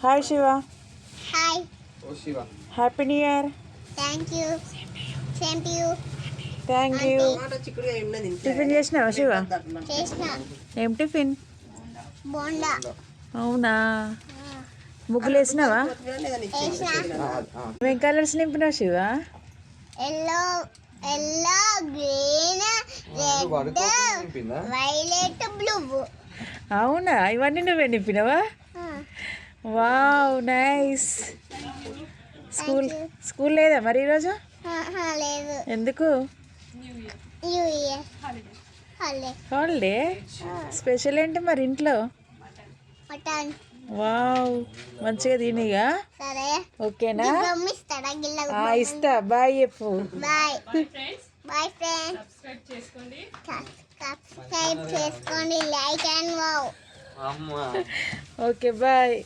Hi Shiva. Hi. Oh Shiva. Happy new year. Thank you. Same to you. Thank you. Tiffin చేసినావా శివ? చేసిన. ఏం tiffin? Bonda. అవునా, ముగ్గులు వేసినావా? ఏం కలర్స్ నింపినావు Shiva? Yellow yellow green red violet blue. అవునా, ఇవన్నీ నువ్వే నింపినావా? Wow, nice. స్కూల్ లేదా మరి ఈరోజు? లేదు. ఎందుకు? New year holiday. స్పెషల్ ఏంటి మరి ఇంట్లో? మటన్. వావ్, మంచిగా తినిగా. సరే. ఓకేనా? ఇస్తాడా? ఇస్తా. బాయ్ చెప్పు. Bye bye friends. సబ్స్క్రైబ్ చేసుకోండి, లైక్ అండ్ వావ్. అమ్మా. Okay, bye.